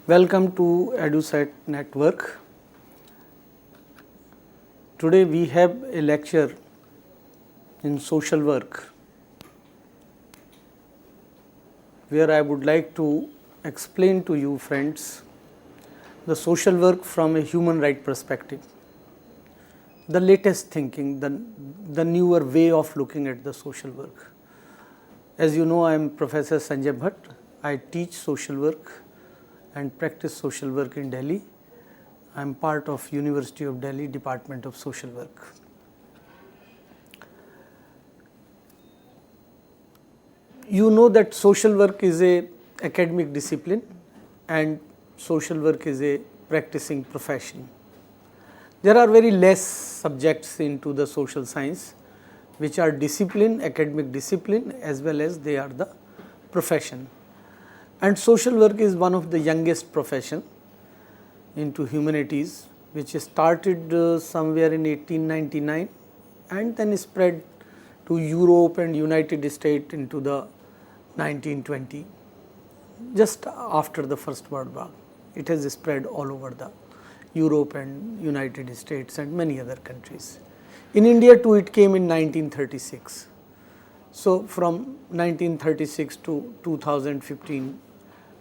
Welcome to EduSat Network. Today we have a lecture in social work where I would like to explain to you friends the social work from a human right perspective, the latest thinking, the newer way of looking at the social work. As you know, I am Professor Sanjay Bhatt. I teach social work and practice social work in Delhi. I am part of University of Delhi Department of Social Work. You know that social work is a academic discipline and social work is a practicing profession. There are very less subjects into the social science which are discipline, academic discipline, as well as they are the profession. And social work is one of the youngest profession into humanities, which started somewhere in 1899 and then spread to Europe and United States into the 1920, just after the First World War. It has spread all over the Europe and United States and many other countries. In India too, it came in 1936. So from 1936 to 2015,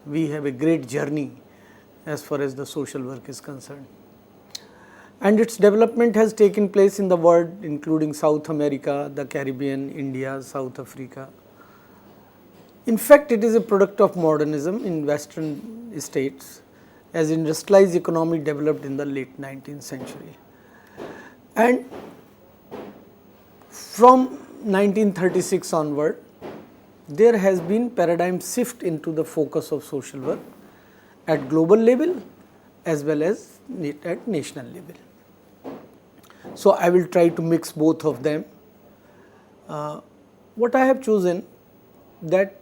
we have a great journey as far as the social work is concerned. And its development has taken place in the world, including South America, the Caribbean, India, South Africa. In fact, it is a product of modernism in Western states as industrialized economy developed in the late 19th century. And from 1936 onward, there has been paradigm shift into the focus of social work at global level as well as at national level. So I will try to mix both of them. What I have chosen, that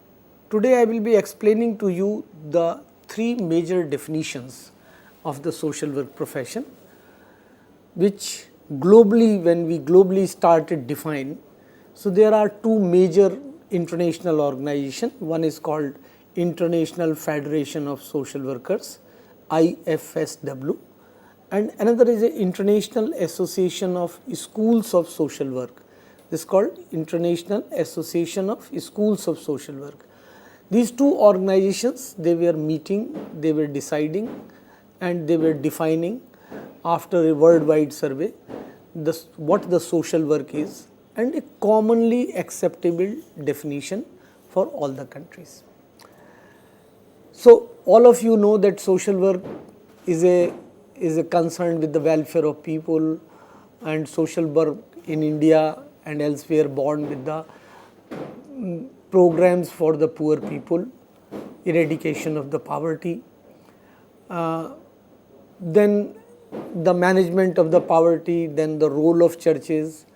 today I will be explaining to you the three major definitions of the social work profession, which globally, when we globally started define, so there are two major international organizations. One is called International Federation of Social Workers, IFSW, and another is the International Association of Schools of Social Work. This is called International Association of Schools of Social Work. These two organizations, they were meeting, they were deciding, and they were defining after a worldwide survey what the social work is and a commonly acceptable definition for all the countries. So all of you know that social work is a concern with the welfare of people, and social work in India and elsewhere born with the programs for the poor people, eradication of the poverty, then the management of the poverty, then the role of churches,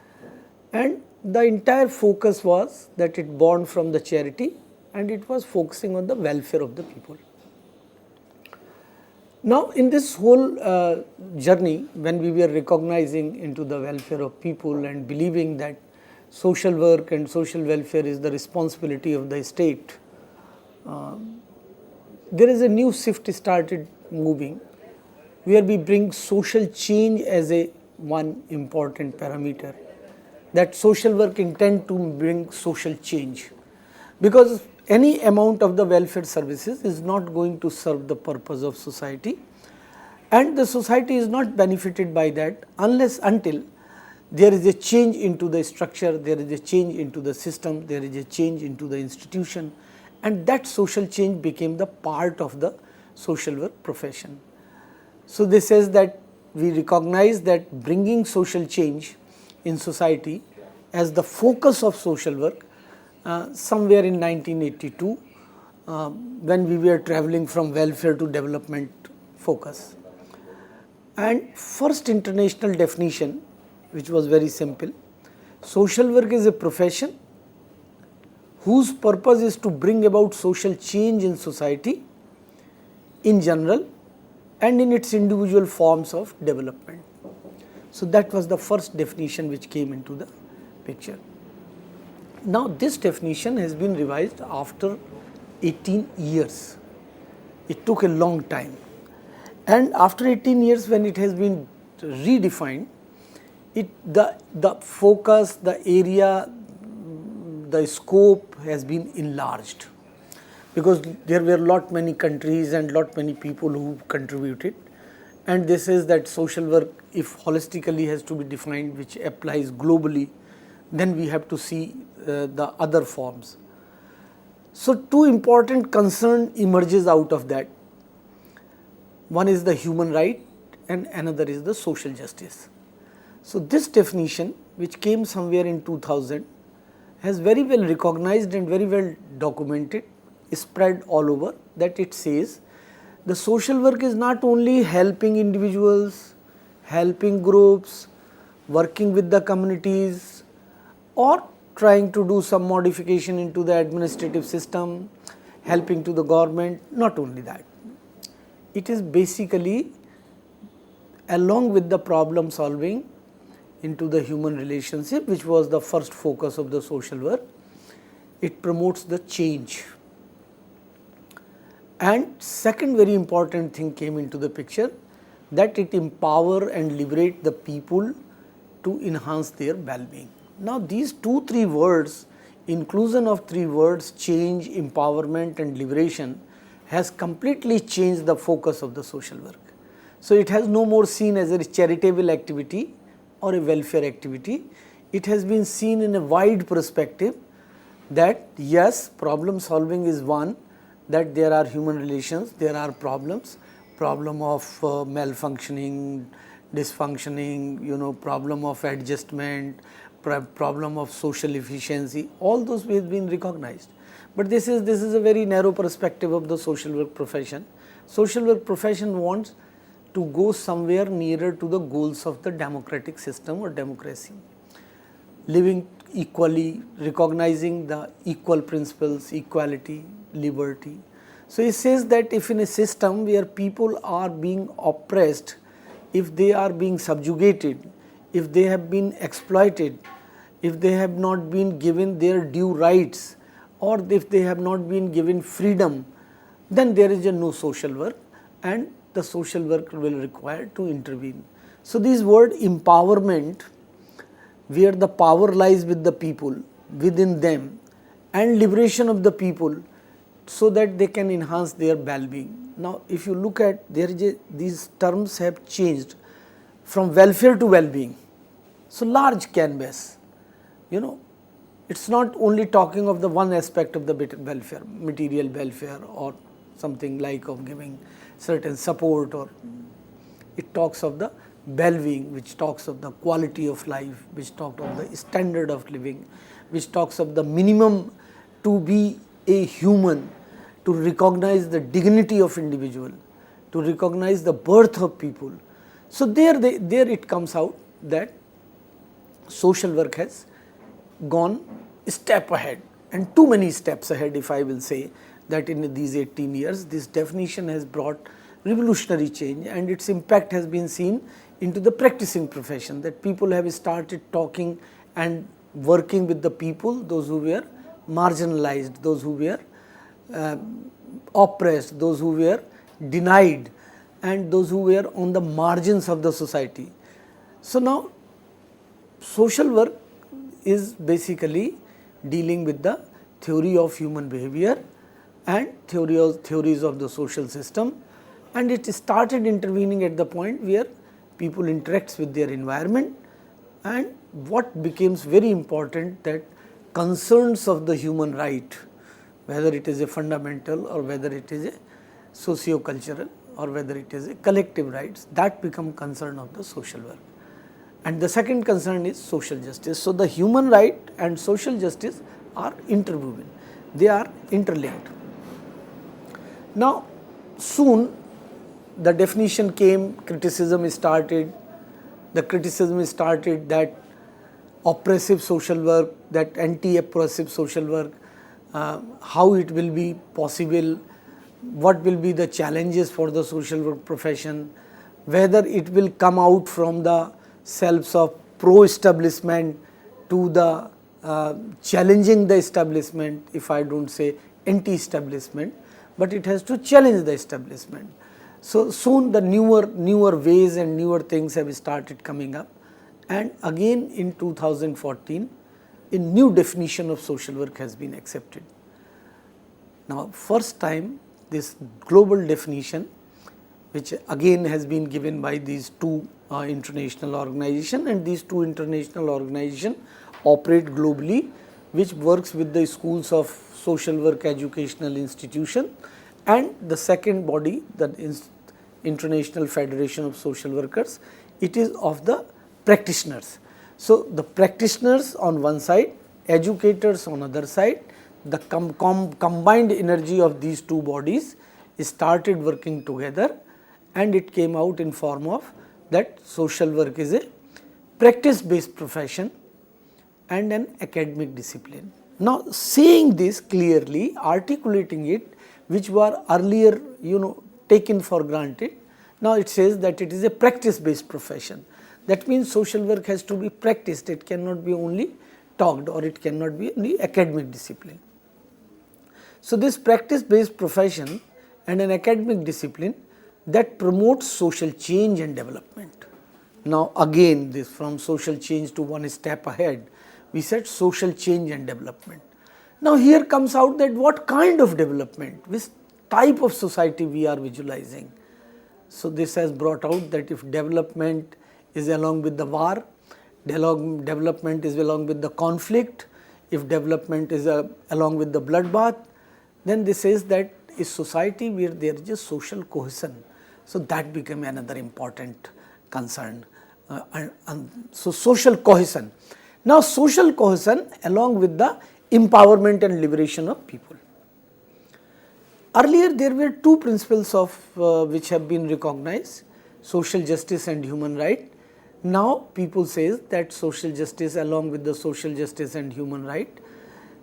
and the entire focus was that it born from the charity and it was focusing on the welfare of the people. Now in this whole journey, when we were recognizing into the welfare of people and believing that social work and social welfare is the responsibility of the state, there is a new shift started moving, where we bring social change as a one important parameter, that social work intend to bring social change, because any amount of the welfare services is not going to serve the purpose of society, and the society is not benefited by that until there is a change into the structure, there is a change into the system, there is a change into the institution, and that social change became the part of the social work profession. So this says that we recognize that bringing social change in society as the focus of social work somewhere in 1982, when we were traveling from welfare to development focus. And first international definition, which was very simple, social work is a profession whose purpose is to bring about social change in society in general and in its individual forms of development. So that was the first definition which came into the picture. Now this definition has been revised after 18 years. It took a long time. And after 18 years, when it has been redefined, the focus, the area, the scope has been enlarged, because there were lot many countries and lot many people who contributed, and this is that social work, if holistically has to be defined, which applies globally, then we have to see the other forms. So two important concern emerges out of that. One is the human right and another is the social justice. So this definition, which came somewhere in 2000, has very well recognized and very well documented, spread all over, that it says the social work is not only helping individuals, helping groups, working with the communities, or trying to do some modification into the administrative system, helping to the government, not only that. It is basically along with the problem solving into the human relationship, which was the first focus of the social work. It promotes the change. And second very important thing came into the picture, that it empower and liberate the people to enhance their well-being. Now these 2-3 words, inclusion of 3 words, change, empowerment and liberation, has completely changed the focus of the social work. So it has no more seen as a charitable activity or a welfare activity. It has been seen in a wide perspective that yes, problem solving is one, that there are human relations, there are problems, problem of malfunctioning, dysfunctioning, problem of adjustment, problem of social efficiency, all those have been recognized. But this is a very narrow perspective of the social work profession. Social work profession wants to go somewhere nearer to the goals of the democratic system or democracy, living equally, recognizing the equal principles, equality, liberty. So it says that if in a system where people are being oppressed, if they are being subjugated, if they have been exploited, if they have not been given their due rights, or if they have not been given freedom, then there is no social work, and the social work will require to intervene. So this word empowerment, where the power lies with the people, within them, and liberation of the people, so that they can enhance their well-being. Now if you look at, these terms have changed from welfare to well-being. So large canvas, it's not only talking of the one aspect of the welfare, material welfare or something like of giving certain support, or it talks of the well-being, which talks of the quality of life, which talks of the standard of living, which talks of the minimum to be a human, to recognize the dignity of individual, to recognize the birth of people. So there it comes out that social work has gone a step ahead, and too many steps ahead, if I will say that in these 18 years, this definition has brought revolutionary change, and its impact has been seen into the practicing profession, that people have started talking and working with the people, those who were marginalized, those who were oppressed, those who were denied, and those who were on the margins of the society. So now social work is basically dealing with the theory of human behavior and theories of the social system, and it started intervening at the point where people interacts with their environment, and what becomes very important, that concerns of the human right, whether it is a fundamental or whether it is a socio-cultural or whether it is a collective rights, that become concern of the social work. And the second concern is social justice. So the human right and social justice are interwoven, they are interlinked. Now soon the definition came, criticism started, the criticism started that oppressive social work, that anti-oppressive social work, how it will be possible, what will be the challenges for the social work profession, whether it will come out from the selves of pro-establishment to the challenging the establishment, if I don't say anti-establishment, but it has to challenge the establishment. So soon the newer ways and newer things have started coming up, and again in 2014 a new definition of social work has been accepted. Now first time this global definition, which again has been given by these two international organizations, and these two international organizations operate globally, which works with the schools of social work educational institution, and the second body, the International Federation of Social Workers, it is of the practitioners. So the practitioners on one side, educators on other side, the combined energy of these two bodies started working together, and it came out in form of that social work is a practice based profession and an academic discipline. Now saying this clearly, articulating it, which were earlier taken for granted, now it says that it is a practice based profession. That means social work has to be practiced, it cannot be only talked, or it cannot be only academic discipline. So this practice based profession and an academic discipline that promotes social change and development. Now again, this from social change to one step ahead, we said social change and development. Now here comes out that what kind of development, which type of society we are visualizing. So this has brought out that if development is along with the war, development is along with the conflict, if development is along with the bloodbath, then this says that is society where there is a social cohesion. So that became another important concern. So social cohesion. Now social cohesion along with the empowerment and liberation of people. Earlier there were two principles of which have been recognized, social justice and human right. Now people say that social justice along with the social justice and human right,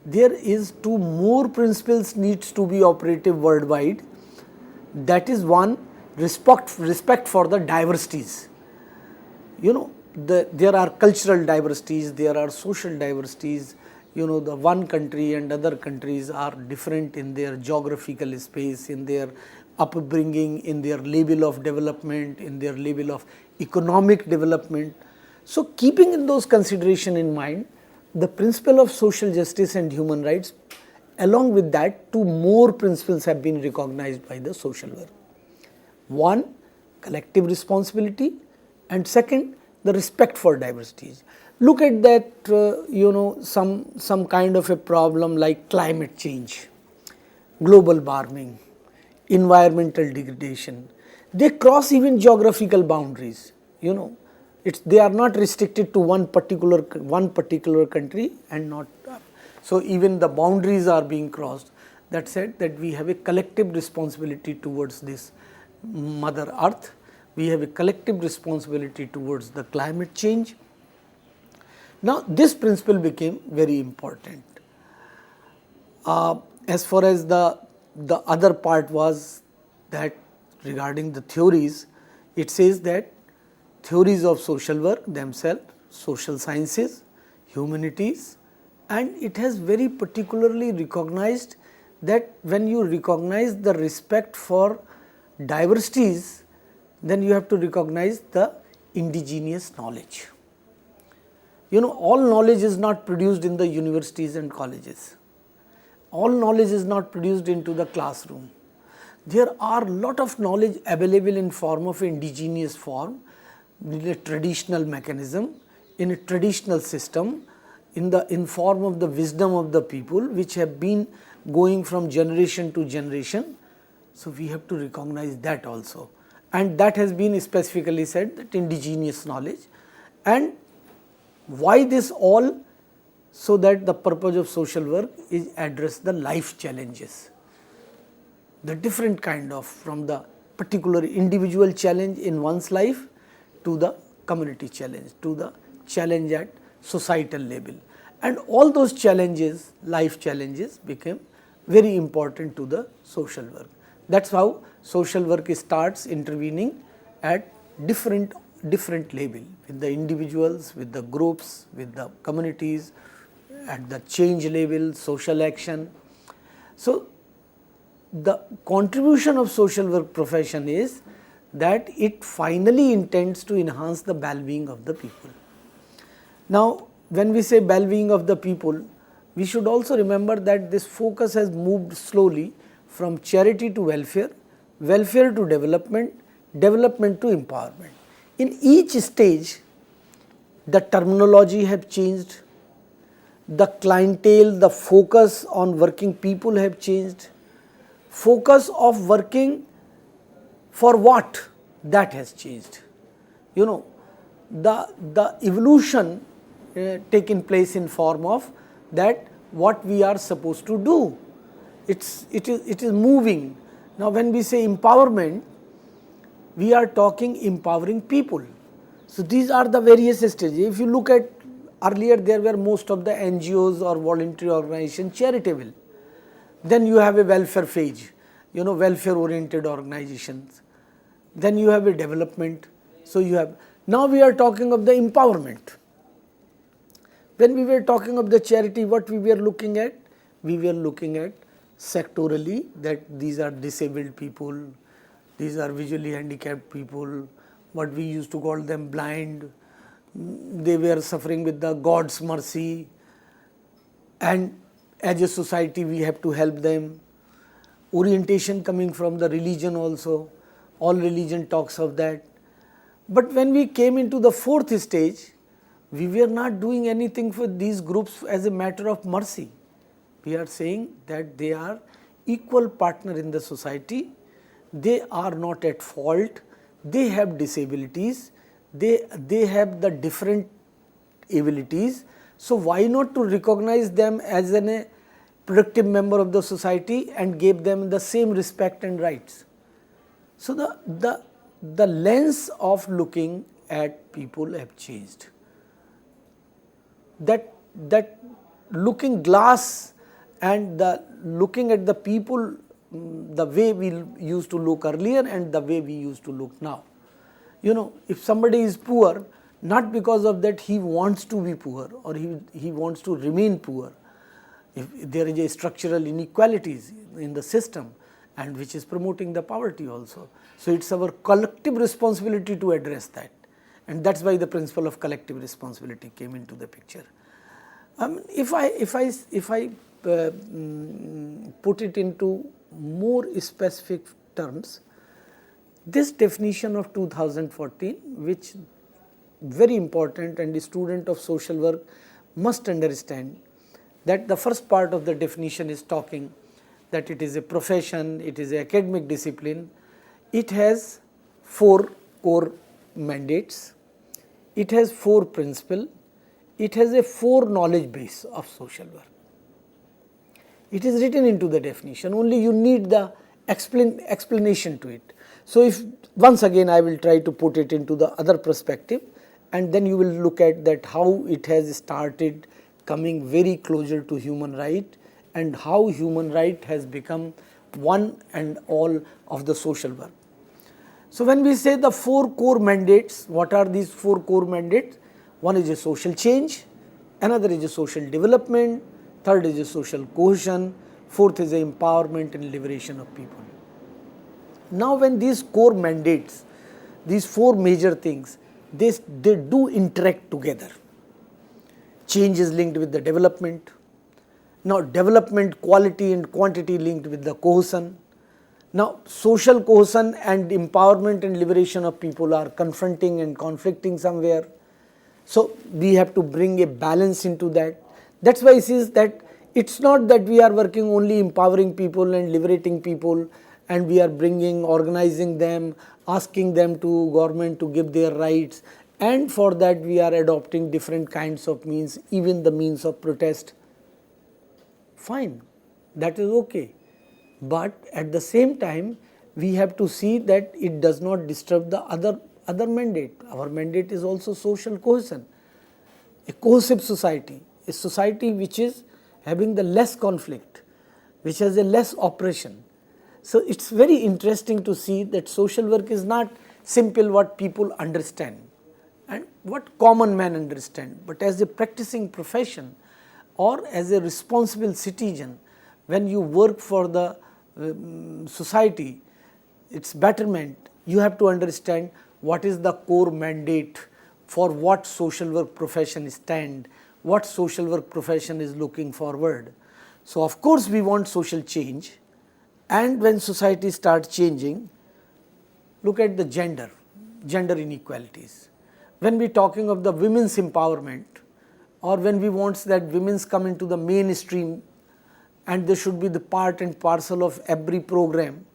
there is two more principles needs to be operative worldwide. That is one, respect for the diversities. There are cultural diversities, there are social diversities. The one country and other countries are different in their geographical space, in their upbringing, in their level of development, in their level of economic development. So keeping in those consideration in mind, the principle of social justice and human rights, along with that, two more principles have been recognized by the social work. One, collective responsibility, and second, the respect for diversities. Look at that, some kind of a problem like climate change, global warming, environmental degradation. They cross even geographical boundaries. They are not restricted to one particular country and not. So even the boundaries are being crossed. That said, that we have a collective responsibility towards this Mother Earth. We have a collective responsibility towards the climate change. Now this principle became very important. As far as the other part was that regarding the theories, it says that theories of social work themselves, social sciences, humanities, and it has very particularly recognized that when you recognize the respect for diversities, then you have to recognize the indigenous knowledge. All knowledge is not produced in the universities and colleges. All knowledge is not produced into the classroom. There are lot of knowledge available in form of indigenous form, in a traditional mechanism, in a traditional system, in form of the wisdom of the people, which have been going from generation to generation. So we have to recognize that also, and that has been specifically said, that indigenous knowledge. And why this all? So that the purpose of social work is address the life challenges, the different kind of, from the particular individual challenge in one's life to the community challenge, to the challenge at societal level. And all those challenges, life challenges, became very important to the social work. That is how social work starts intervening at different level, with the individuals, with the groups, with the communities, at the change level, social action. So the contribution of social work profession is that it finally intends to enhance the well-being of the people. Now, when we say well-being of the people, we should also remember that this focus has moved slowly from charity to welfare, welfare to development, development to empowerment. In each stage, the terminology have changed, the clientele, the focus on working people have changed, focus of working for what, that has changed. You know, the evolution taking place in form of that what we are supposed to do. It is moving. Now, when we say empowerment, we are talking empowering people. So, these are the various stages. If you look at earlier, there were most of the NGOs or voluntary organizations charitable. Then you have a welfare phase, you know, welfare oriented organizations. Then you have a development. So, you have, now we are talking of the empowerment. When we were talking of the charity, what we were looking at? We were looking at sectorally that these are disabled people, these are visually handicapped people, what we used to call them blind, they were suffering with the God's mercy, and as a society we have to help them. Orientation coming from the religion also, all religion talks of that. But when we came into the fourth stage, we were not doing anything for these groups as a matter of mercy. We are saying that they are equal partner in the society, they are not at fault, they have disabilities, they have the different abilities. So, why not to recognize them as a productive member of the society and give them the same respect and rights. So, the lens of looking at people have changed. That looking glass and the looking at the people, the way we used to look earlier and the way we used to look now. You know, if somebody is poor, not because of that he wants to be poor or he wants to remain poor. If there is a structural inequalities in the system and which is promoting the poverty also. So, it is our collective responsibility to address that, and that is why the principle of collective responsibility came into the picture. If I put it into more specific terms, this definition of 2014, which very important and the student of social work must understand, that the first part of the definition is talking that it is a profession, it is an academic discipline, it has 4 core mandates, it has 4 principles, it has a 4 knowledge base of social work. It is written into the definition, only you need the explanation to it. So, if once again I will try to put it into the other perspective, and then you will look at that how it has started coming very closer to human right and how human right has become one and all of the social work. So, when we say the 4 core mandates, what are these 4 core mandates? One is a social change, another is a social development, third is a social cohesion, fourth is a empowerment and liberation of people. Now, when these core mandates, these 4 major things, they do interact together. Change is linked with the development. Now, development quality and quantity linked with the cohesion. Now, social cohesion and empowerment and liberation of people are confronting and conflicting somewhere. So, we have to bring a balance into that. That is why it is that it is not that we are working only empowering people and liberating people and we are bringing, organizing them, asking them to government to give their rights, and for that we are adopting different kinds of means, even the means of protest. Fine, that is okay. But at the same time, we have to see that it does not disturb the other mandate. Our mandate is also social cohesion, a cohesive society, a society which is having the less conflict, which has a less oppression. So, it is very interesting to see that social work is not simple what people understand and what common man understand, but as a practicing profession or as a responsible citizen, when you work for the society, its betterment, you have to understand what is the core mandate for what social work profession stand, what social work profession is looking forward. So, of course, we want social change, and when society starts changing, look at the gender inequalities. When we are talking of the women's empowerment, or when we want that women's come into the mainstream and they should be the part and parcel of every program,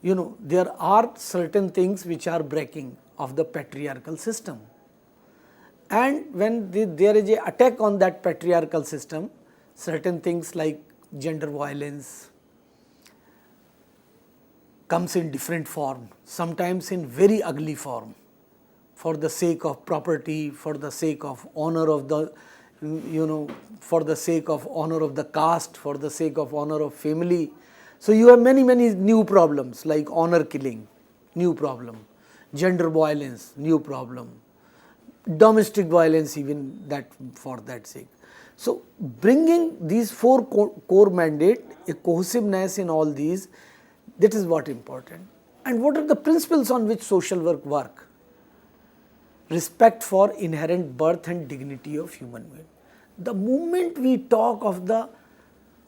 there are certain things which are breaking of the patriarchal system. And when there is an attack on that patriarchal system, certain things like gender violence comes in different form, sometimes in very ugly form, for the sake of property, for the sake of honor of the, for the sake of honor of the caste, for the sake of honor of family. So, you have many new problems like honor killing, new problem, gender violence, new problem, domestic violence even that for that sake. So, bringing these four core mandate, a cohesiveness in all these, that is what important. And what are the principles on which social work? Respect for inherent birth and dignity of human being. The moment we talk of the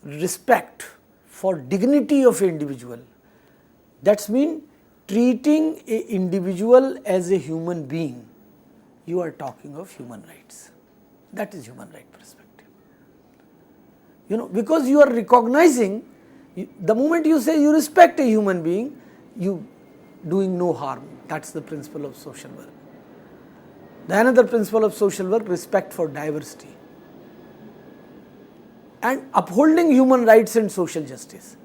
respect for dignity of individual, that means treating an individual as a human being, you are talking of human rights. That is human right perspective. Because you are recognizing, the moment you say you respect a human being, you doing no harm. That is the principle of social work. The another principle of social work, respect for diversity and upholding human rights and social justice.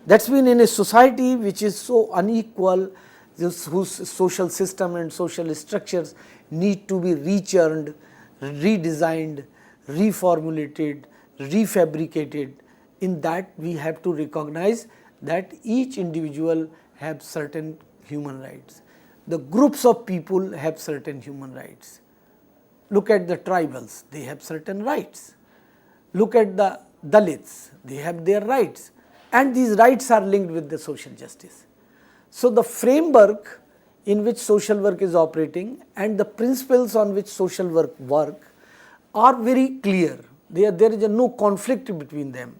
That means in a society which is so unequal, whose social system and social structures need to be rechurned, redesigned, reformulated, refabricated, in that we have to recognize that each individual have certain human rights. The groups of people have certain human rights. Look at the tribals, they have certain rights. Look at the Dalits, they have their rights, and these rights are linked with the social justice. So, the framework in which social work is operating and the principles on which social work are very clear. There is no conflict between them.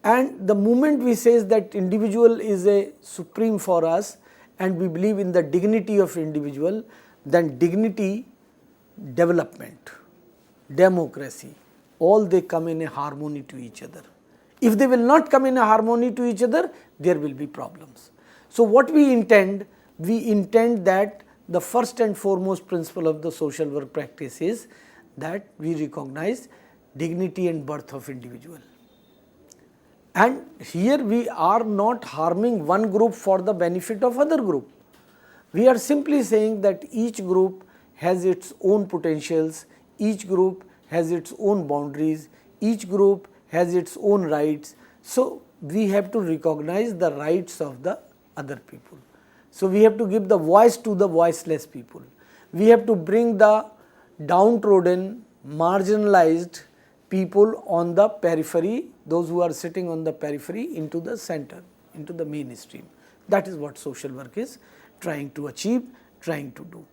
And the moment we say that individual is a supreme for us and we believe in the dignity of individual, then dignity, development, democracy, all they come in a harmony to each other. If they will not come in a harmony to each other, there will be problems. So, what we intend that the first and foremost principle of the social work practice is that we recognize dignity and birth of individual. And here we are not harming one group for the benefit of other group. We are simply saying that each group has its own potentials, each group has its own boundaries, each group has its own rights. So, we have to recognize the rights of the other people. So, we have to give the voice to the voiceless people. We have to bring the downtrodden, marginalized people on the periphery, those who are sitting on the periphery, into the center, into the mainstream. That is what social work is trying to achieve, trying to do.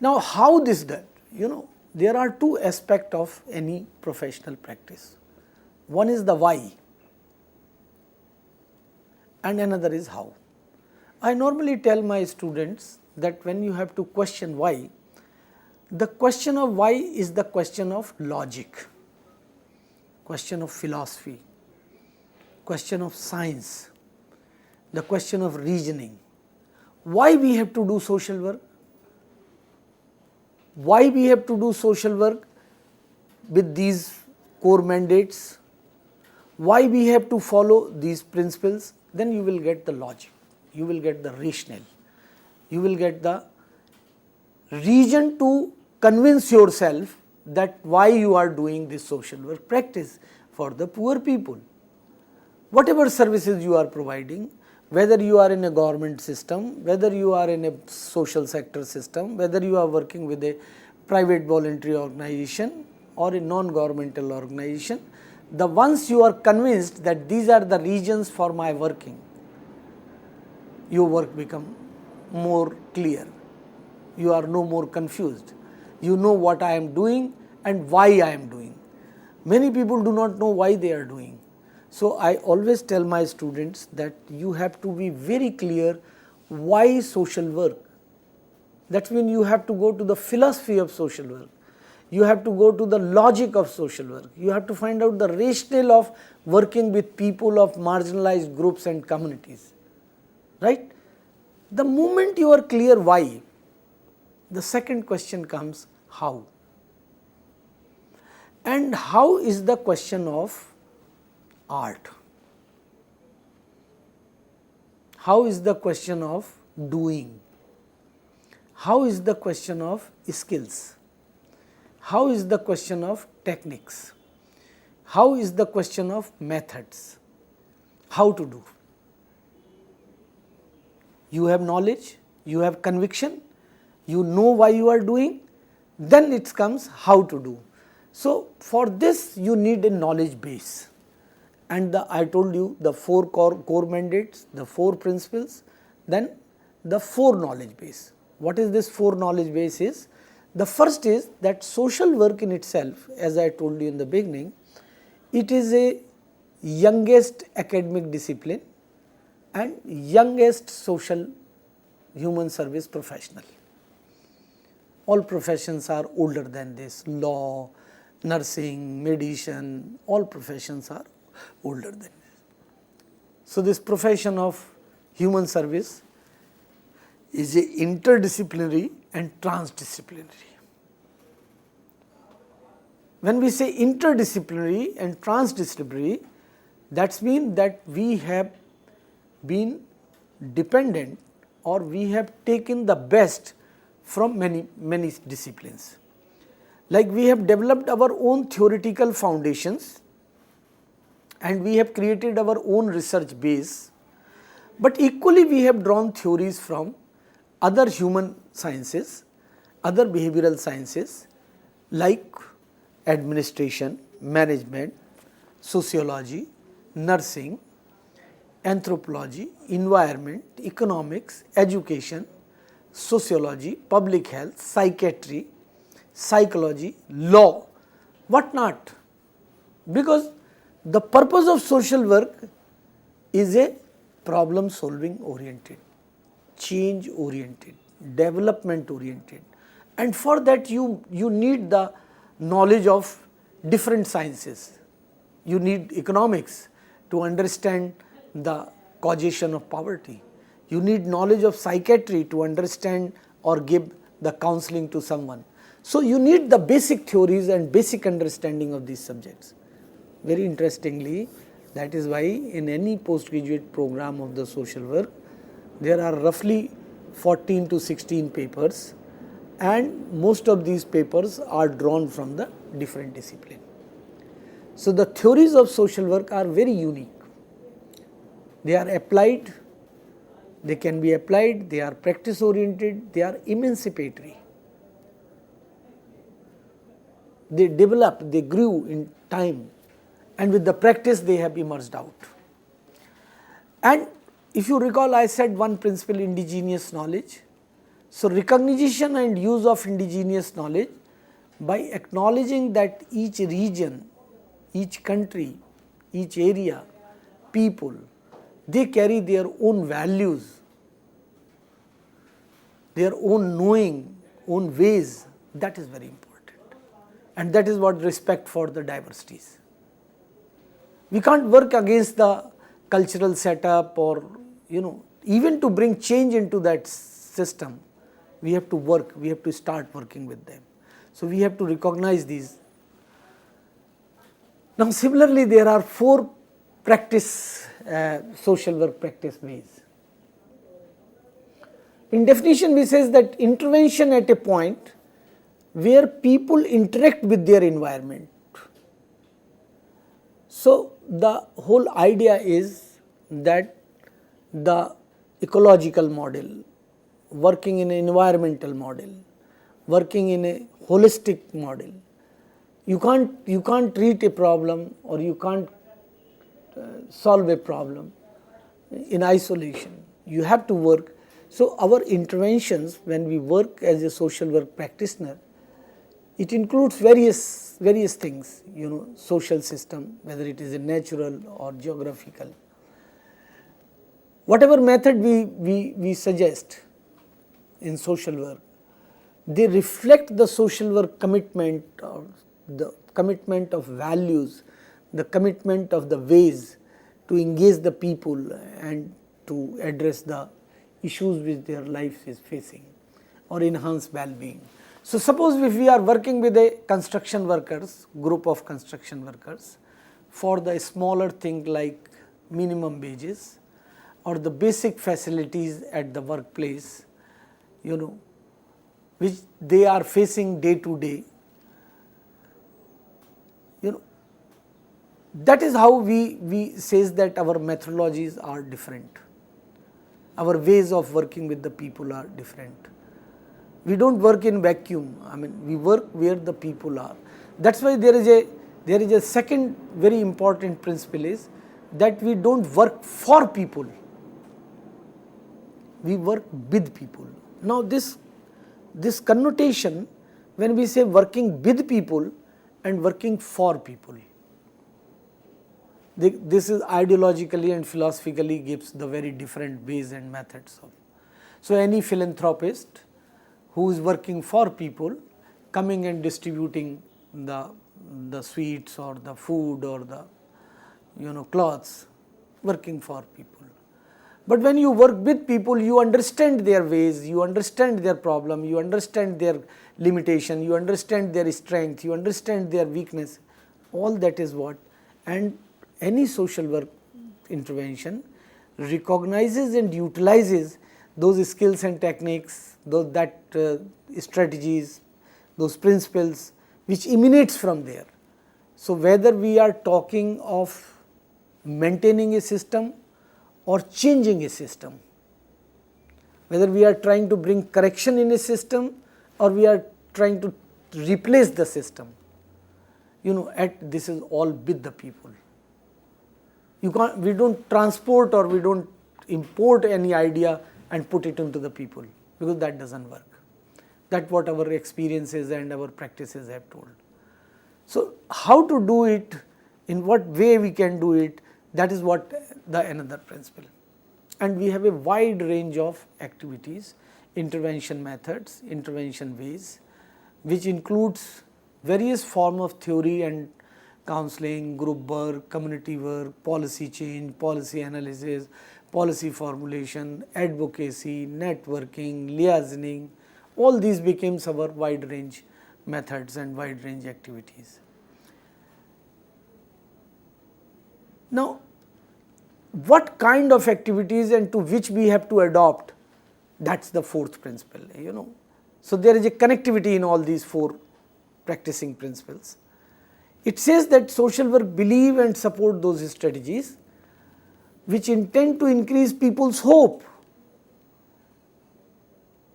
Now, how this done? There are two aspects of any professional practice. One is the why and another is how. I normally tell my students that when you have to question why, the question of why is the question of logic, question of philosophy, question of science, the question of reasoning. Why we have to do social work? Why we have to do social work with these core mandates? Why we have to follow these principles? Then you will get the logic, you will get the rationale, you will get the reason to convince yourself that why you are doing this social work practice for the poor people. Whatever services you are providing, whether you are in a government system, whether you are in a social sector system, whether you are working with a private voluntary organization or a non-governmental organization, The once you are convinced that these are the regions for my working, your work become more clear. You are no more confused. You know what I am doing and why I am doing. Many people do not know why they are doing. So I always tell my students that you have to be very clear why social work. That means you have to go to the philosophy of social work. You have to go to the logic of social work. You have to find out the rationale of working with people of marginalized groups and communities. Right? The moment you are clear why, the second question comes how. And how is the question of art? How is the question of doing? How is the question of skills? How is the question of techniques? How is the question of methods? How to do? You have knowledge, you have conviction, you know why you are doing, then it comes how to do. So, for this you need a knowledge base, and I told you the four core mandates, the four principles, then the four knowledge base. What is this four knowledge base is? The first is that social work in itself, as I told you in the beginning, it is a youngest academic discipline and youngest social human service professional. All professions are older than this, law, nursing, medicine, all professions are older than this. So, this profession of human service is a interdisciplinary and transdisciplinary. When we say interdisciplinary and transdisciplinary, that means that we have been dependent or we have taken the best from many disciplines. Like we have developed our own theoretical foundations and we have created our own research base, but equally we have drawn theories from other human sciences, other behavioral sciences like administration, management, sociology, nursing, anthropology, environment, economics, education, sociology, public health, psychiatry, psychology, law, what not. Because the purpose of social work is a problem solving oriented, change oriented, development oriented, and for that you need the knowledge of different sciences. You need economics to understand the causation of poverty. You need knowledge of psychiatry to understand or give the counseling to someone. So, you need the basic theories and basic understanding of these subjects. Very interestingly, that is why in any postgraduate program of the social work, there are roughly 14 to 16 papers, and most of these papers are drawn from the different discipline. So, the theories of social work are very unique. They are applied, they can be applied, they are practice oriented, they are emancipatory. They developed, they grew in time, and with the practice they have emerged out. And if you recall, I said one principle, indigenous knowledge. So, recognition and use of indigenous knowledge by acknowledging that each region, each country, each area, people, they carry their own values, their own knowing, own ways, that is very important. And that is what respect for the diversities. We can't work against the cultural setup or, even to bring change into that system, we have to work, we have to start working with them. So, we have to recognize these. Now, similarly, there are four practice, social work practice ways. In definition, we says that intervention at a point where people interact with their environment. So, the whole idea is that the ecological model, working in an environmental model, working in a holistic model, You can't treat a problem, or you can't solve a problem in isolation. You have to work. So our interventions, when we work as a social work practitioner, it includes various things, social system, whether it is a natural or geographical. Whatever method we suggest in social work, they reflect the social work commitment, or the commitment of values, the commitment of the ways to engage the people and to address the issues which their life is facing or enhance well-being. So suppose if we are working with a construction workers, group of construction workers, for the smaller thing like minimum wages or the basic facilities at the workplace, which they are facing day to day, that is how we says that our methodologies are different. Our ways of working with the people are different. We don't work in vacuum. We work where the people are. That's why there is a second very important principle is that we don't work for people. We work with people. Now this connotation, when we say working with people and working for people, this is ideologically and philosophically gives the very different ways and methods of. So any philanthropist who is working for people, coming and distributing the sweets or the food or the clothes, working for people. But when you work with people, you understand their ways, you understand their problem, you understand their limitation, you understand their strength, you understand their weakness. All that is what. And any social work intervention recognizes and utilizes those skills and techniques, that strategies, those principles which emanates from there. So whether we are talking of maintaining a system or changing a system, whether we are trying to bring correction in a system or we are trying to replace the system, this is all with the people. We don't transport or we don't import any idea and put it into the people, because that doesn't work. That's what our experiences and our practices have told. So how to do it, in what way we can do it, that is what another principle. And we have a wide range of activities, intervention methods, intervention ways, which includes various forms of theory and counseling, group work, community work, policy change, policy analysis, policy formulation, advocacy, networking, liaisoning. All these became our wide range methods and wide range activities. Now, what kind of activities and to which we have to adopt, that is the fourth principle. So there is a connectivity in all these four practicing principles. It says that social work believe and support those strategies which intend to increase people's hope,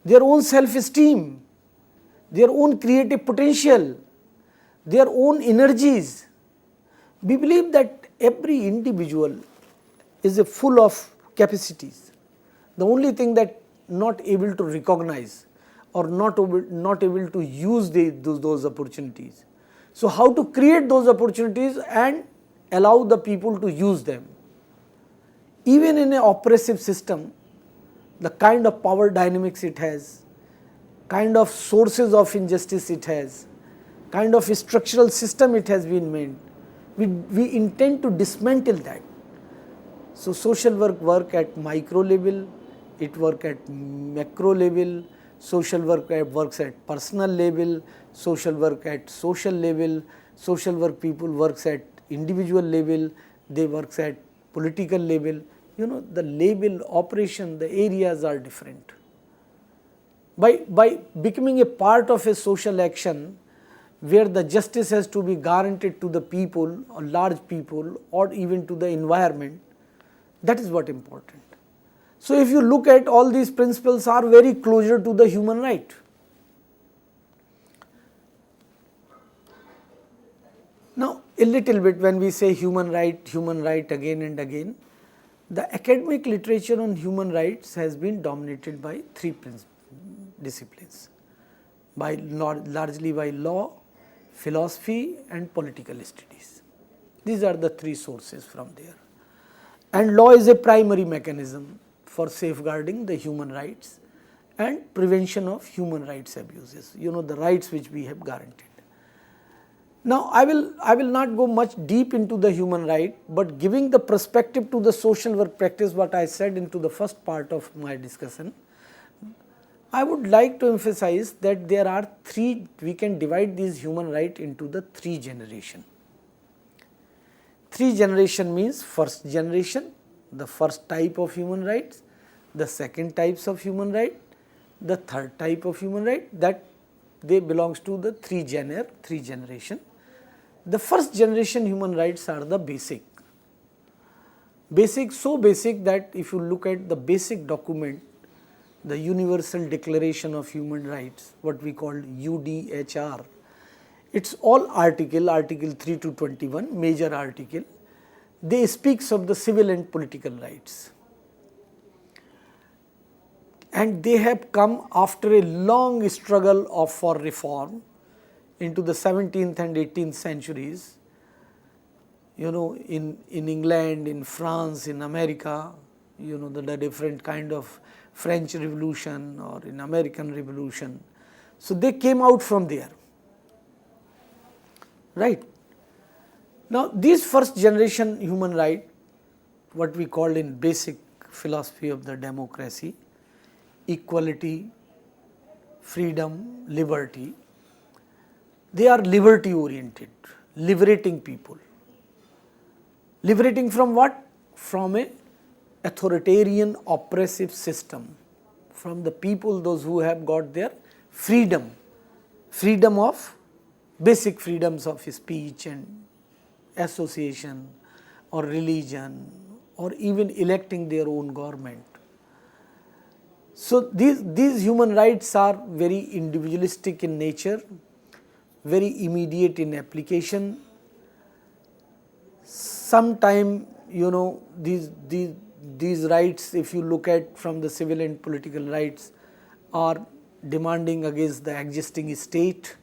their own self-esteem, their own creative potential, their own energies. We believe that every individual is full of capacities. The only thing that not able to recognize or not able to use those opportunities. So how to create those opportunities and allow the people to use them. Even in an oppressive system, the kind of power dynamics it has, kind of sources of injustice it has, kind of structural system it has been made, we intend to dismantle that. So social work at micro level, it work at macro level, social work works at personal level, social work at social level, social work people works at individual level, they works at political level. The level, operation, the areas are different. By becoming a part of a social action where the justice has to be guaranteed to the people or large people or even to the environment, that is what important. So if you look at all these principles are very closer to the human right. a little bit when we say human right again and again, the academic literature on human rights has been dominated by three disciplines, largely by law, philosophy and political studies. These are the three sources from there. And law is a primary mechanism for safeguarding the human rights and prevention of human rights abuses, the rights which we have guaranteed. Now, I will not go much deep into the human right, but giving the perspective to the social work practice, what I said into the first part of my discussion, I would like to emphasize that there are three, we can divide these human rights into the three generations. Three generation means first generation, the first type of human rights, the second types of human right, the third type of human right, that they belongs to the three generation. The first generation human rights are the basic, so basic that if you look at the basic document, the Universal Declaration of Human Rights, what we call UDHR, it's all article 3 to 21, major article, they speaks of the civil and political rights. And they have come after a long struggle for reform into the 17th and 18th centuries, in England, in France, in America, the different kind of French Revolution or in American Revolution. So, they came out from there, right. Now, these first generation human right, what we call in basic philosophy of the democracy, equality, freedom, liberty, they are liberty oriented, liberating people. Liberating from what? From a authoritarian oppressive system, from the people, those who have got their freedom of basic freedoms of speech and association or religion or even electing their own government. So, these human rights are very individualistic in nature, very immediate in application. Sometime, these rights, if you look at from the civil and political rights, are demanding against the existing state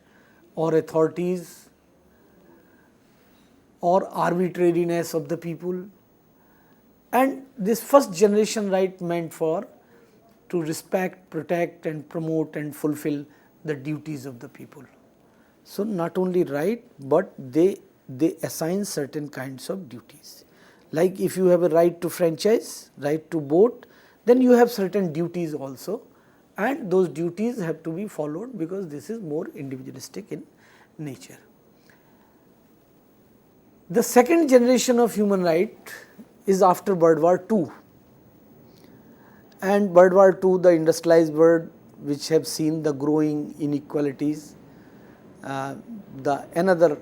or authorities or arbitrariness of the people. And this first generation right meant for to respect, protect and promote and fulfill the duties of the people. So, not only right, but they assign certain kinds of duties. Like if you have a right to franchise, right to vote, then you have certain duties also, and those duties have to be followed because this is more individualistic in nature. The second generation of human right is after World War II. And World War II, the industrialized world, which have seen the growing inequalities, the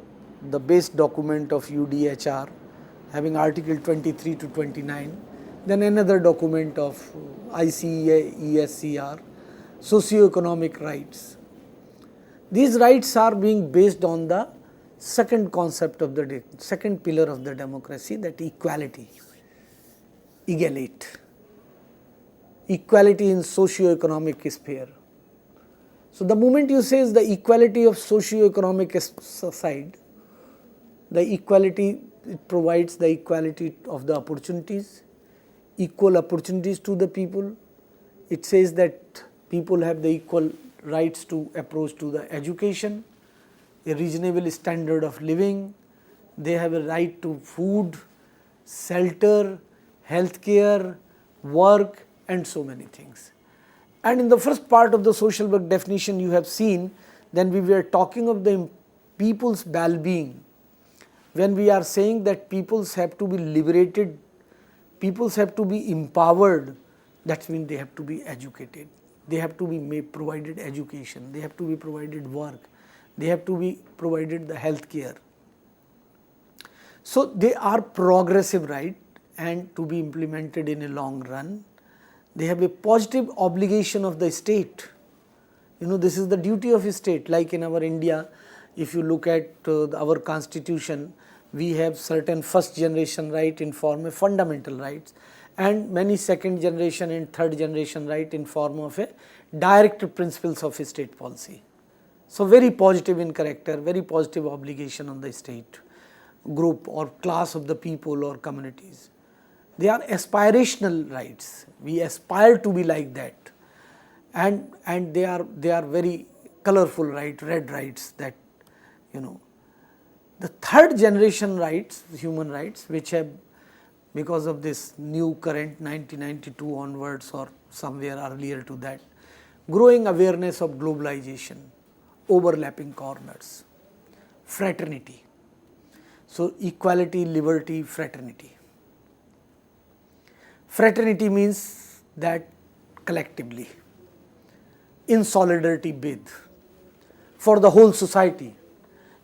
base document of UDHR having article 23 to 29, then another document of CEC-UGC, socio-economic rights. These rights are being based on the second concept of the second pillar of the democracy, that equality, egalite, equality in socio-economic sphere. So, the moment you say is the equality of socio-economic side, the equality, it provides the equality of the opportunities, equal opportunities to the people. It says that people have the equal rights to approach to the education, a reasonable standard of living, they have a right to food, shelter, health care, work and so many things. And in the first part of the social work definition you have seen, then we were talking of the people's well-being. When we are saying that peoples have to be liberated, peoples have to be empowered, that means they have to be educated, they have to be provided education, they have to be provided work, they have to be provided the health care. So, they are progressive right and to be implemented in a long run. They have a positive obligation of the state. This is the duty of a state, like in our India, if you look at our constitution, we have certain first generation right in form of fundamental rights, and many second generation and third generation right in form of a directive principles of a state policy. So, very positive in character, very positive obligation on the state group or class of the people or communities. They are aspirational rights, we aspire to be like that, and they are very colorful right, red rights that you know. The third generation rights, human rights, which have, because of this new current 1992 onwards or somewhere earlier to that, growing awareness of globalization, overlapping corners, fraternity. So, equality, liberty, fraternity. Fraternity means that collectively, in solidarity with, for the whole society.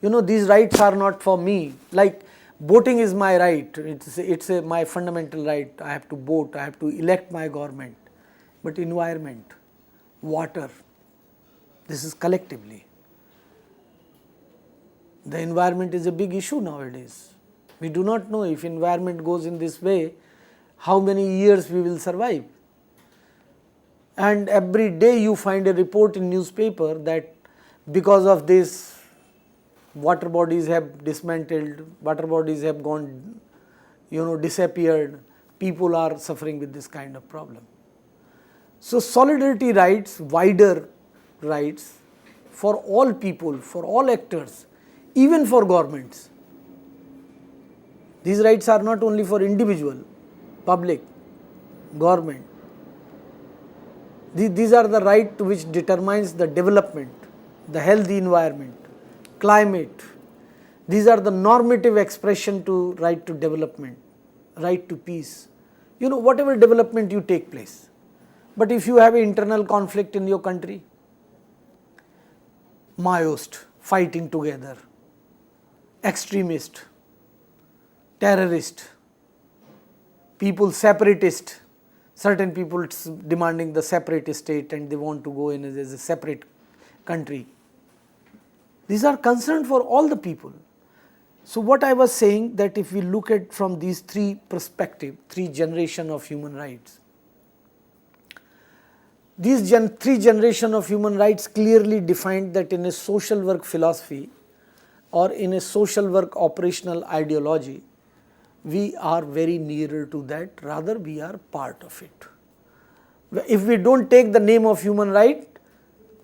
You know, these rights are not for me, like voting is my right, it's my fundamental right, I have to vote, I have to elect my government, but environment, water, this is collectively. The environment is a big issue nowadays. We do not know if environment goes in this way, how many years we will survive. And every day you find a report in newspaper that because of this, water bodies have dismantled, water bodies have gone, disappeared, people are suffering with this kind of problem. So, solidarity rights, wider rights for all people, for all actors, even for governments. These rights are not only for individual, public, government. These are the right which determines the development, the healthy environment, climate. These are the normative expression to right to development, right to peace. Whatever development you take place. But if you have an internal conflict in your country, Maoist, fighting together, extremist, terrorist, people separatist, certain people demanding the separate state and they want to go in as a separate country. These are concerned for all the people. So, what I was saying that if we look at from these three perspectives, three generations of human rights, these three generations of human rights clearly defined that in a social work philosophy or in a social work operational ideology, we are very nearer to that, rather we are part of it. If we do not take the name of human right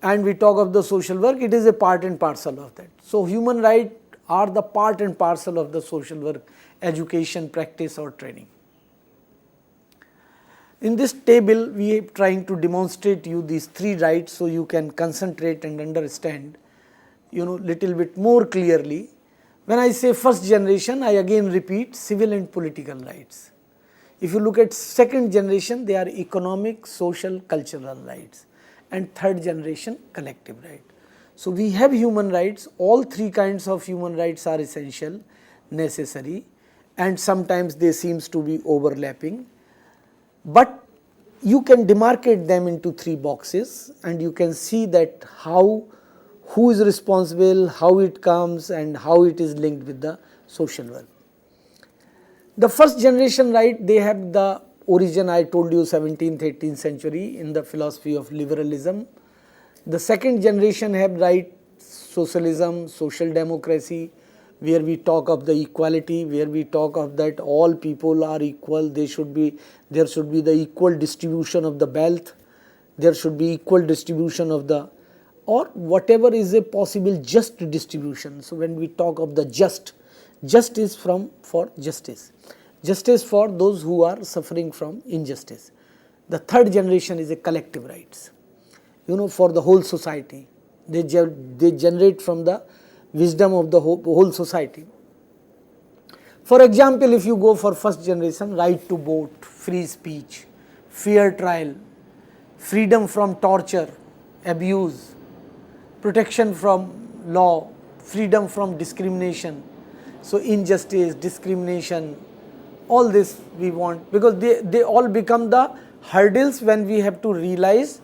and we talk of the social work, it is a part and parcel of that. So, human rights are the part and parcel of the social work, education, practice or training. In this table, we are trying to demonstrate you these three rights so you can concentrate and understand, little bit more clearly. When I say first generation, I again repeat civil and political rights. If you look at second generation, they are economic, social, cultural rights, and third generation collective right. So, we have human rights, all three kinds of human rights are essential, necessary, and sometimes they seems to be overlapping, but you can demarcate them into three boxes and you can see that who is responsible, how it comes and how it is linked with the social work. The first generation right, they have the origin I told you 17th, 18th century in the philosophy of liberalism. The second generation have right socialism, social democracy, where we talk of the equality, where we talk of that all people are equal, there should be the equal distribution of the wealth, there should be equal distribution of the, or whatever is a possible just distribution. So, when we talk of the just is for justice for those who are suffering from injustice. The third generation is a collective rights, for the whole society. They generate from the wisdom of the whole society. For example, if you go for first generation, right to vote, free speech, fair trial, freedom from torture, abuse, protection from law, freedom from discrimination. So, injustice, discrimination, all this we want, because they all become the hurdles when we have to realize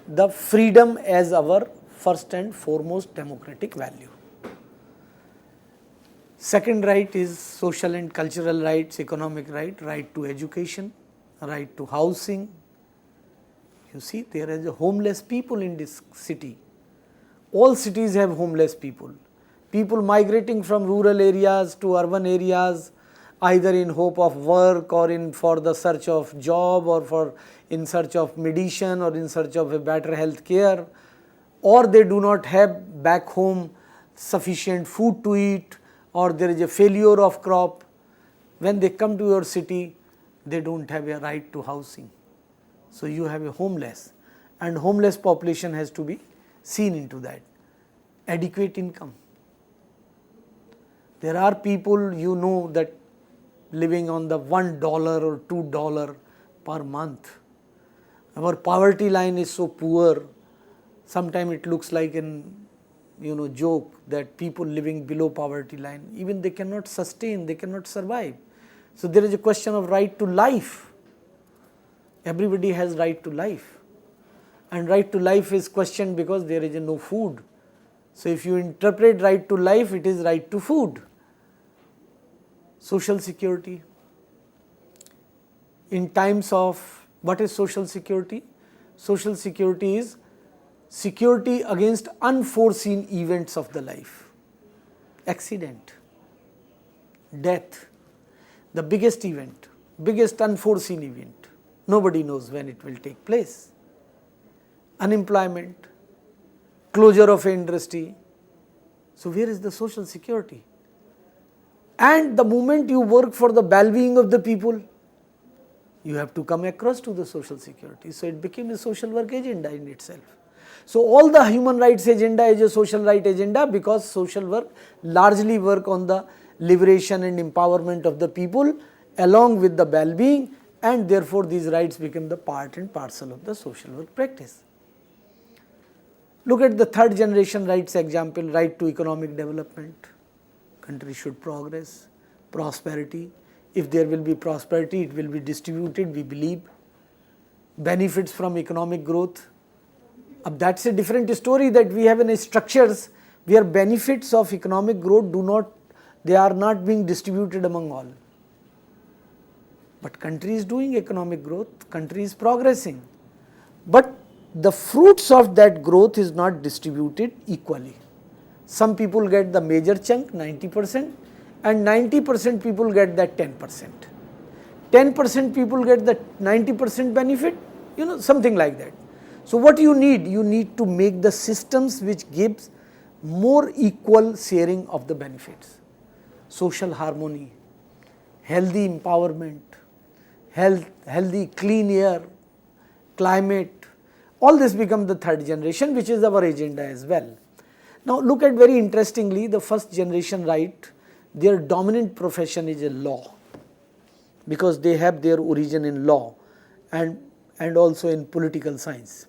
the freedom as our first and foremost democratic value. Second right is social and cultural rights, economic right to education, right to housing. You see, there is a homeless people in this city. All cities have homeless people. People migrating from rural areas to urban areas, either in hope of work or for the search of job or for in search of medicine or in search of a better health care, or they do not have back home sufficient food to eat, or there is a failure of crop. When they come to your city, they do not have a right to housing. So, you have a homeless, and homeless population has to be seen into that. Adequate income. There are people that living on the $1 or $2 per month. Our poverty line is so poor, sometimes it looks like an joke that people living below poverty line, even they cannot sustain, they cannot survive. So, there is a question of right to life. Everybody has right to life, and right to life is questioned because there is no food. So, if you interpret right to life, it is right to food. Social security. In times of, what is social security? Social security is security against unforeseen events of the life. Accident, death, the biggest event, biggest unforeseen event. Nobody knows when it will take place. Unemployment, closure of industry. So, where is the social security? And the moment you work for the well-being of the people, you have to come across to the social security. So, it became a social work agenda in itself. So, all the human rights agenda is a social right agenda, because social work largely work on the liberation and empowerment of the people along with the well-being, and therefore, these rights become the part and parcel of the social work practice. Look at the third generation rights example, right to economic development. Country should progress, prosperity. If there will be prosperity, it will be distributed, we believe. Benefits from economic growth. That is a different story, that we have in structures where benefits of economic growth they are not being distributed among all. But country is doing economic growth, country is progressing. But the fruits of that growth is not distributed equally. Some people get the major chunk, 90%, and 90% people get that 10%. 10% people get the 90% benefit, something like that. So, what you need to make the systems which gives more equal sharing of the benefits. Social harmony, healthy empowerment, healthy clean air, climate, all this become the third generation, which is our agenda as well. Now, look at very interestingly the first generation right, their dominant profession is a law, because they have their origin in law and also in political science.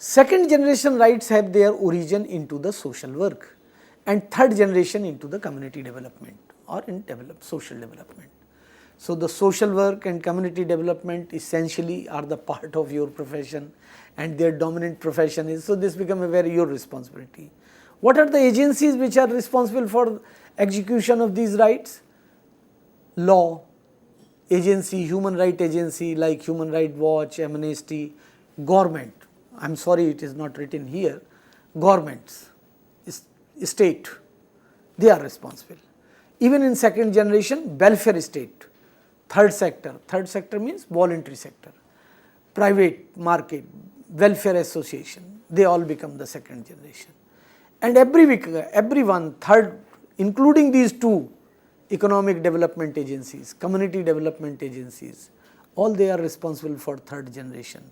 Second generation rights have their origin into the social work, and third generation into the community development or in social development. So, the social work and community development essentially are the part of your profession, and their dominant profession is, so this become a very your responsibility. What are the agencies which are responsible for execution of these rights? Law, agency, human right agency like Human Rights Watch, Amnesty, government. I am sorry it is not written here, governments, state, they are responsible. Even in second generation, welfare state. Third sector means voluntary sector, private market, welfare association, they all become the second generation. And everyone, third, including these two, economic development agencies, community development agencies, all they are responsible for third generation.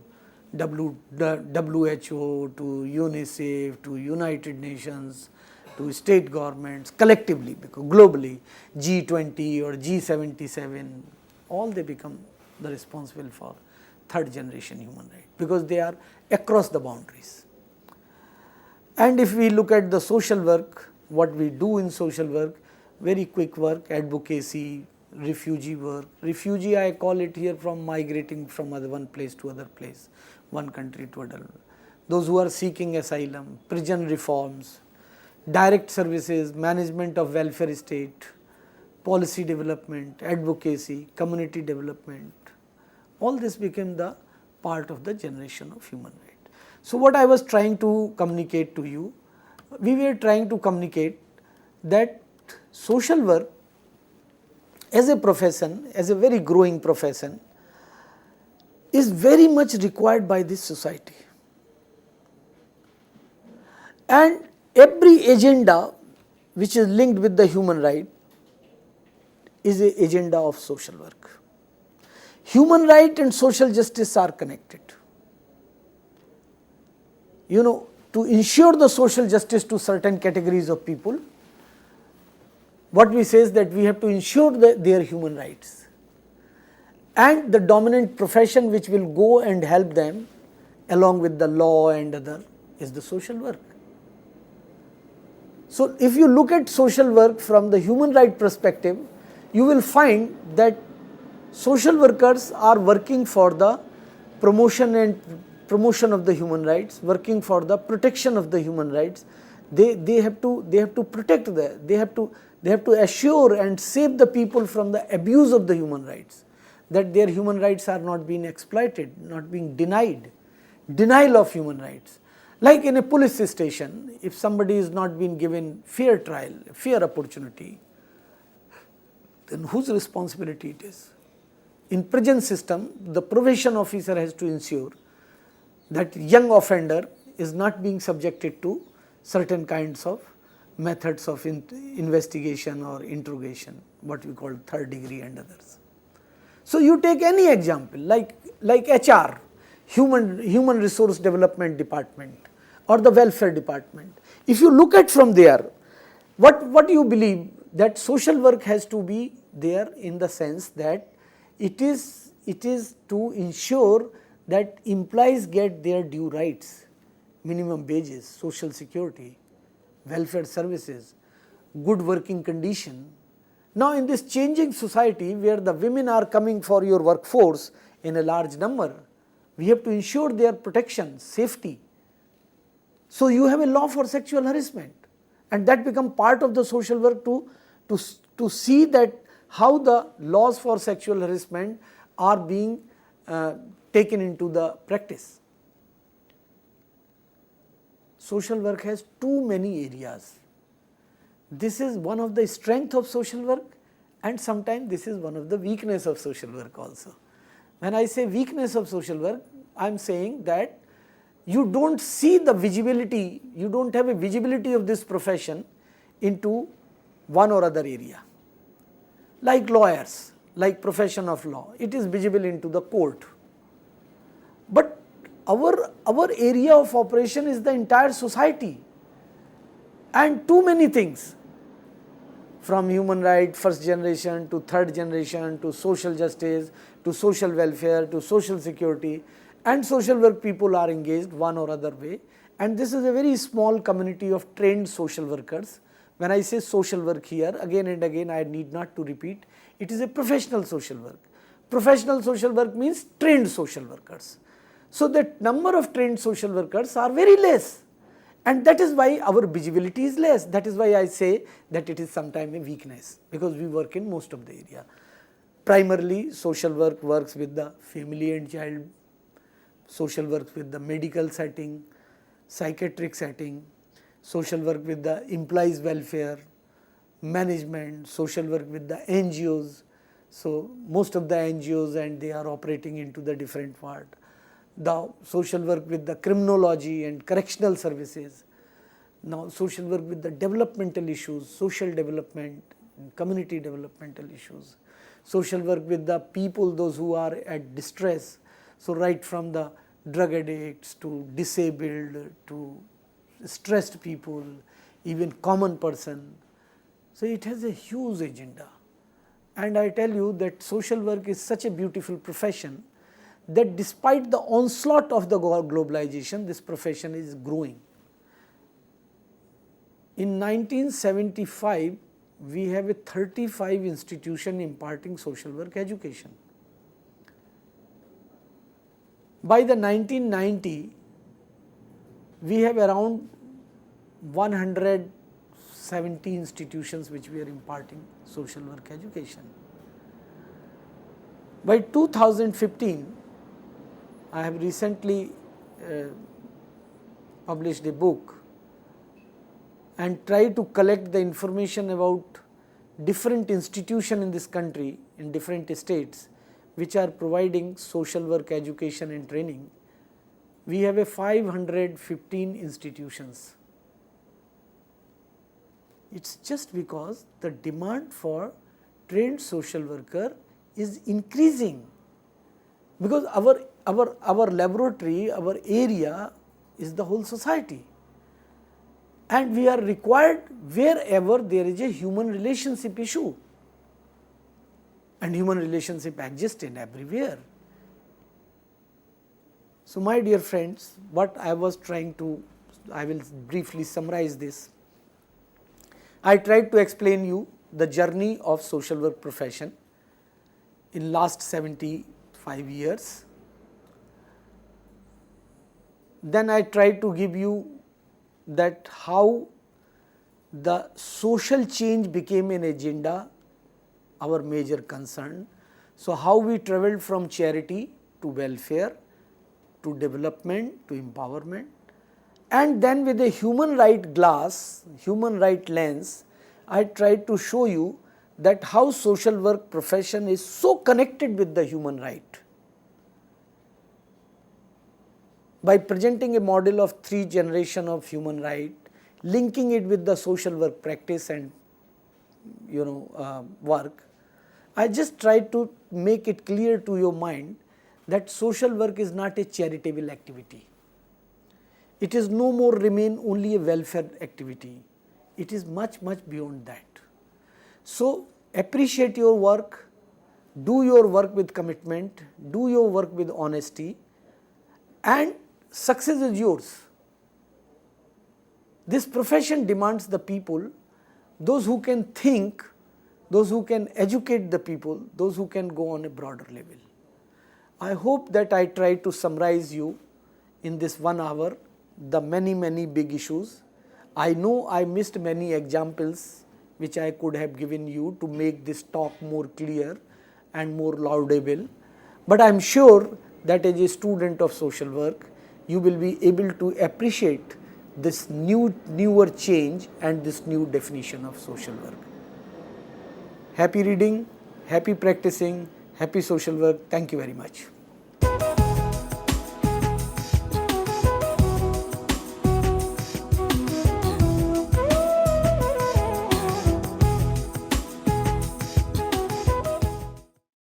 WHO to UNICEF to United Nations to state governments collectively, because globally G20 or G77, all they become the responsible for third generation human rights, because they are across the boundaries. And if we look at the social work, what we do in social work, very quick work, advocacy, refugee work. Refugee, I call it here, from migrating from one place to other place, one country to another. Those who are seeking asylum, prison reforms, direct services, management of welfare state, policy development, advocacy, community development, all this became the part of the generation of human rights. So, what I was trying to communicate to you, we were trying to communicate that social work as a profession, as a very growing profession, is very much required by this society. And every agenda which is linked with the human right is an agenda of social work. Human right and social justice are connected. You know, to ensure the social justice to certain categories of people, what we say is that we have to ensure their human rights. And the dominant profession which will go and help them along with the law and other is the social work. So, if you look at social work from the human right perspective, you will find that social workers are working for the promotion of the human rights, working for the protection of the human rights. They have to protect they have to assure and save the people from the abuse of the human rights, that their human rights are not being exploited, not being denied, denial of human rights. Like in a police station, if somebody is not being given fair trial, fair opportunity, then whose responsibility it is? In prison system, the probation officer has to ensure that young offender is not being subjected to certain kinds of methods of investigation or interrogation, what we call third degree and others. So, you take any example like HR, human resource development department or the welfare department. If you look at from there, what do you believe? That social work has to be there in the sense that it is to ensure that employees get their due rights, minimum wages, social security, welfare services, good working condition. Now, in this changing society where the women are coming for your workforce in a large number, we have to ensure their protection, safety. So, you have a law for sexual harassment, and that become part of the social work to see that how the laws for sexual harassment are being taken into the practice. Social work has too many areas. This is one of the strength of social work, and sometimes this is one of the weakness of social work also. When I say weakness of social work, I am saying that you don't see the visibility, you don't have a visibility of this profession into one or other area. Like lawyers, like profession of law, it is visible into the court. But our area of operation is the entire society, and too many things, from human right, first generation to third generation to social justice to social welfare to social security, and social work people are engaged one or other way, and this is a very small community of trained social workers. When I say social work here, again and again I need not to repeat, it is a professional social work. Professional social work means trained social workers. So, that number of trained social workers are very less, and that is why our visibility is less. That is why I say that it is sometimes a weakness, because we work in most of the area. Primarily, social work works with the family and child, social work with the medical setting, psychiatric setting, social work with the employees welfare, management, social work with the NGOs. So, most of the NGOs, and they are operating into the different part. The social work with the criminology and correctional services. Now, social work with the developmental issues, social development, community developmental issues. Social work with the people, those who are at distress. So, right from the drug addicts to disabled to stressed people, even common person. So, it has a huge agenda, and I tell you that social work is such a beautiful profession that despite the onslaught of the globalization, this profession is growing. In 1975, we have a 35 institution imparting social work education. By the 1990, we have around 100 70 institutions which we are imparting social work education. By 2015, I have recently published a book and tried to collect the information about different institutions in this country, in different states, which are providing social work education and training. We have a 515 institutions. It's just because the demand for trained social worker is increasing, because our laboratory, our area is the whole society, and we are required wherever there is a human relationship issue, and human relationship exists in everywhere. So, my dear friends, what I was trying to, I will briefly summarize this. I tried to explain you the journey of social work profession in last 75 years. Then I tried to give you that how the social change became an agenda, our major concern. So, how we traveled from charity to welfare, to development, to empowerment, and then with a human right glass, human right lens, I tried to show you that how social work profession is so connected with the human right. By presenting a model of 3 generations of human right, linking it with the social work practice and work, I just tried to make it clear to your mind that social work is not a charitable activity. It is no more remain only a welfare activity. It is much, much beyond that. So, appreciate your work, do your work with commitment, do your work with honesty, and success is yours. This profession demands the people, those who can think, those who can educate the people, those who can go on a broader level. I hope that I tried to summarize you in this 1 hour the many big issues. I know I missed many examples which I could have given you to make this talk more clear and more laudable, but I am sure that as a student of social work, you will be able to appreciate this newer change and this new definition of social work. Happy reading, happy practicing, happy social work. Thank you very much.